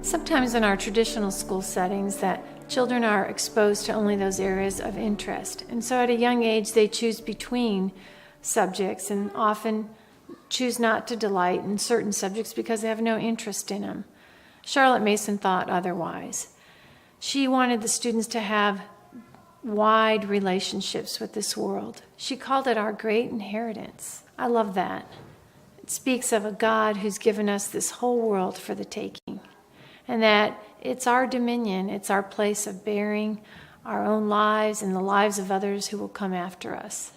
Sometimes in our traditional school settings that children are exposed to only those areas of interest. And so at a young age they choose between subjects and often choose not to delight in certain subjects because they have no interest in them. Charlotte Mason thought otherwise. She wanted the students to have wide relationships with this world. She called it our great inheritance. I love that. It speaks of a God who's given us this whole world for the taking, and that it's our dominion, it's our place of bearing our own lives and the lives of others who will come after us.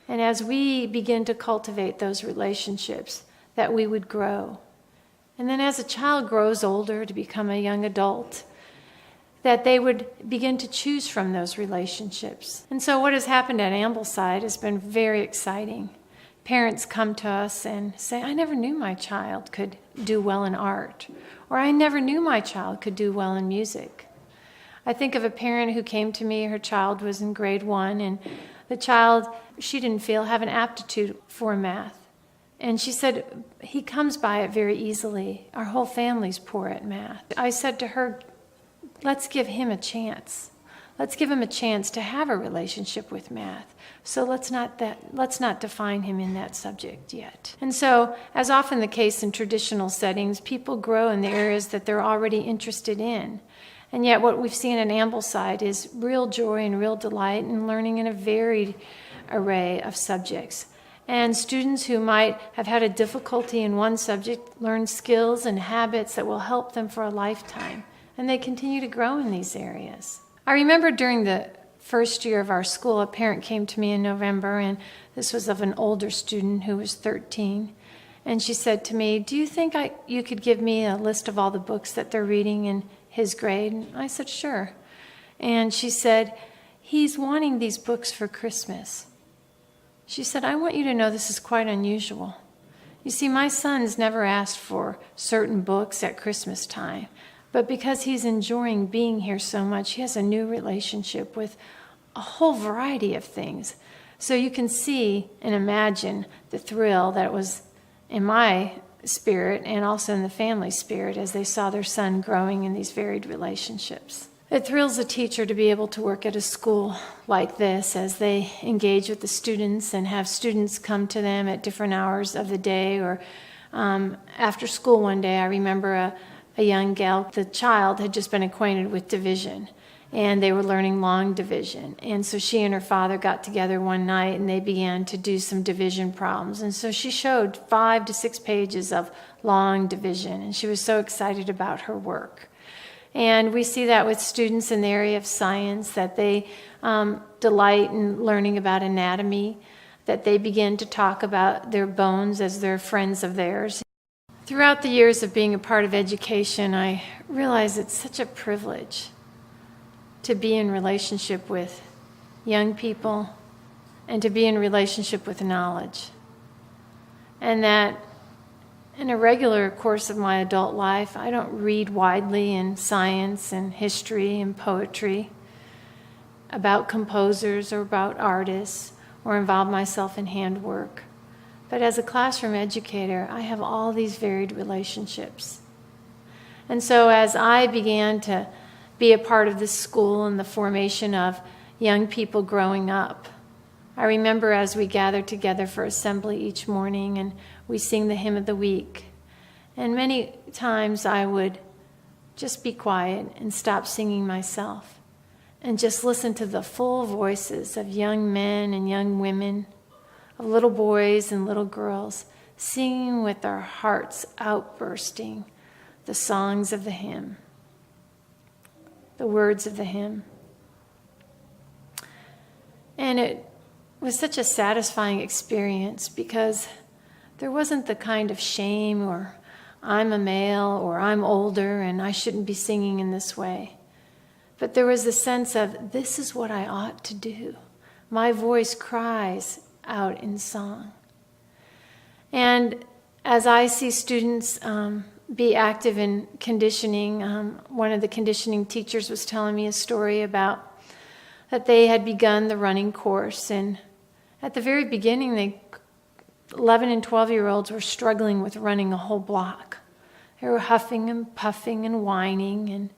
And as we begin to cultivate those relationships, that we would grow. And then as a child grows older to become a young adult, that they would begin to choose from those relationships. And so what has happened at Ambleside has been very exciting. Parents come to us and say, I never knew my child could do well in art, or I never knew my child could do well in music. I think of a parent who came to me, her child was in grade 1, and the child, she didn't feel, have an aptitude for math. And she said, he comes by it very easily. Our whole family's poor at math. I said to her, let's give him a chance. Let's give him a chance to have a relationship with math. So let's not define him in that subject yet. And so, as often the case in traditional settings, people grow in the areas that they're already interested in. And yet what we've seen at Ambleside is real joy and real delight in learning in a varied array of subjects. And students who might have had a difficulty in one subject learn skills and habits that will help them for a lifetime. And they continue to grow in these areas. I remember during the first year of our school, a parent came to me in November, and this was of an older student who was 13. And she said to me, do you think you could give me a list of all the books that they're reading in his grade? And I said, sure. And she said, he's wanting these books for Christmas. She said, I want you to know this is quite unusual. You see, my son's never asked for certain books at Christmas time. But because he's enjoying being here so much, he has a new relationship with a whole variety of things. So you can see and imagine the thrill that was in my spirit and also in the family spirit as they saw their son growing in these varied relationships. It thrills a teacher to be able to work at a school like this as they engage with the students and have students come to them at different hours of the day. Or after school one day, I remember a young gal, the child had just been acquainted with division, and they were learning long division. And so she and her father got together one night and they began to do some division problems. And so she showed 5 to 6 pages of long division, and she was so excited about her work. And we see that with students in the area of science, that they delight in learning about anatomy, that they begin to talk about their bones as they're friends of theirs. Throughout the years of being a part of education, I realize it's such a privilege to be in relationship with young people and to be in relationship with knowledge. And that in a regular course of my adult life, I don't read widely in science and history and poetry about composers or about artists or involve myself in handwork. But as a classroom educator, I have all these varied relationships. And so as I began to be a part of this school and the formation of young people growing up, I remember as we gathered together for assembly each morning and we sing the hymn of the week. And many times I would just be quiet and stop singing myself and just listen to the full voices of young men and young women, of little boys and little girls, singing with their hearts outbursting the songs of the hymn, the words of the hymn. And it was such a satisfying experience because there wasn't the kind of shame or I'm a male or I'm older and I shouldn't be singing in this way. But there was a sense of this is what I ought to do. My voice cries out in song. And as I see students be active in conditioning, one of the conditioning teachers was telling me a story about that they had begun the running course, and at the very beginning 11 and 12-year-olds were struggling with running a whole block. They were huffing and puffing and whining, and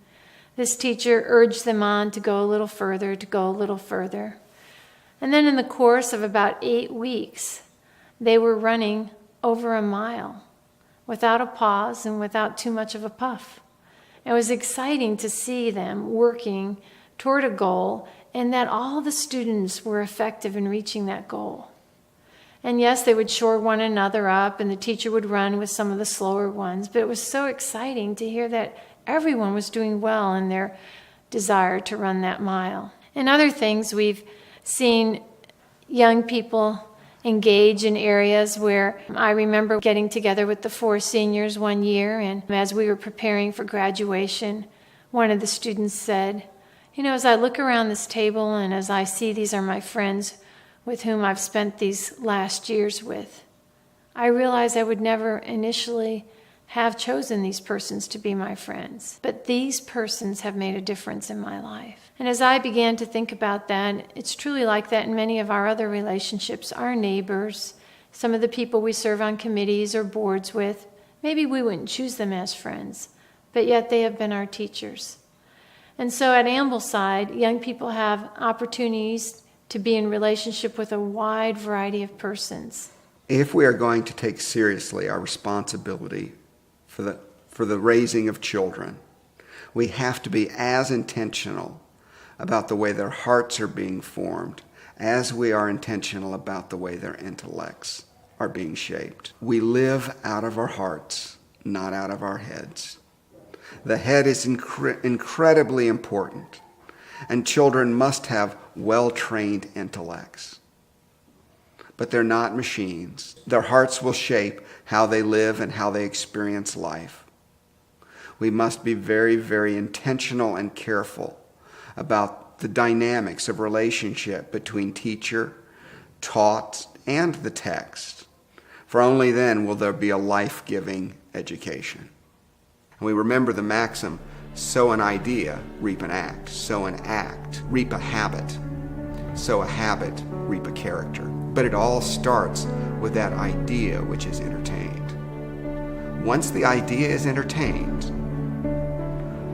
this teacher urged them on to go a little further, to go a little further. And then in the course of about 8 weeks, they were running over a mile without a pause and without too much of a puff. It was exciting to see them working toward a goal and that all the students were effective in reaching that goal. And yes, they would shore one another up, and the teacher would run with some of the slower ones, but it was so exciting to hear that everyone was doing well in their desire to run that mile. And other things, we've seen young people engage in areas where I remember getting together with the 4 seniors one year, and as we were preparing for graduation, one of the students said, as I look around this table and as I see these are my friends with whom I've spent these last years with, I realize I would never initially have chosen these persons to be my friends, but these persons have made a difference in my life. And as I began to think about that, it's truly like that in many of our other relationships, our neighbors, some of the people we serve on committees or boards with, maybe we wouldn't choose them as friends, but yet they have been our teachers. And so at Ambleside, young people have opportunities to be in relationship with a wide variety of persons. If we are going to take seriously our responsibility for the raising of children, we have to be as intentional about the way their hearts are being formed as we are intentional about the way their intellects are being shaped. We live out of our hearts, not out of our heads. The head is incredibly important, and children must have well-trained intellects. But they're not machines. Their hearts will shape how they live and how they experience life. We must be very, very intentional and careful about the dynamics of relationship between teacher, taught, and the text, for only then will there be a life-giving education. And we remember the maxim, sow an idea, reap an act. Sow an act, reap a habit. Sow a habit, reap a character. But it all starts with that idea which is entertained. Once the idea is entertained,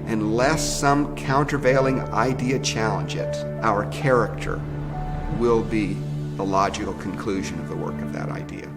unless some countervailing idea challenge it, our character will be the logical conclusion of the work of that idea.